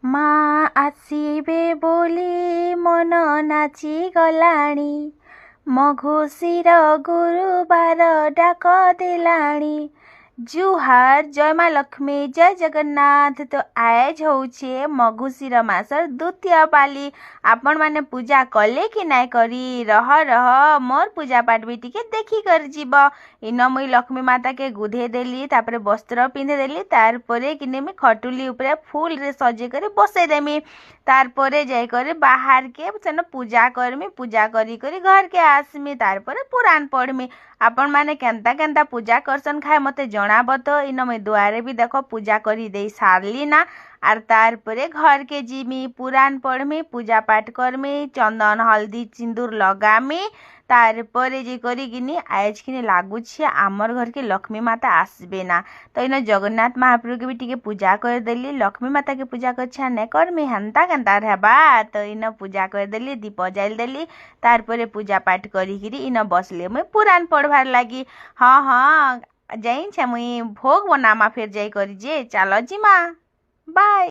ମା ଆସିବେ ବୋଲି ମନ ନାଚି ଗଲାଣି, ମଘୁଶିର ଗୁରୁବାର ଡାକ ଦେଲାଣି। जुहार जय माँ लक्ष्मी जय जगन्नाथ। तो आज होउछे मघुशीर मासर द्वितीय पाली। आपण माने पूजा कले कि नाय करी रह मोर पूजा पाठ भी टिके देखी कर जीव। इन मुई लक्ष्मी माता के गुधे देली, तापरे वस्त्र पिंधे देली, तार परे किने मी खटुली उपरे फूल रे सजे करे बसे देमी। तार परे जाय करे बाहर के सेन पूजा करमी, पूजा करी करी घर के आसमी, तार परे पुराण पढ़मी। आपण माने केंता केंता पूजा करसन खाए मते जणाब। तो इन मुई दुआरे भी देखो पूजा करी दे सारली ना, आर तार परे घर के जीमी, पुराण पढ़मी, पूजा पाठ करमी, चंदन हल्दी सिंदूर लगामी। तार परे जे करी किनी आज किनी लागुछे आमर घर के लक्ष्मी माता आसबे ना। तो इन जगन्नाथ महाप्रभु के भी टिके पूजा कर देली, लक्ष्मी माता के पूजा कर ने करमी हेंता केंता रहबा। तो इन पूजा कर देली, दीप जाइल देली, तार परे पूजा पाठ करी किरी इन बसले मुई पुराण पढ़वार लागी। हाँ हाँ जाई छे मुई भोग बनामा फिर जाई करी जे। चलो जी माँ बाय।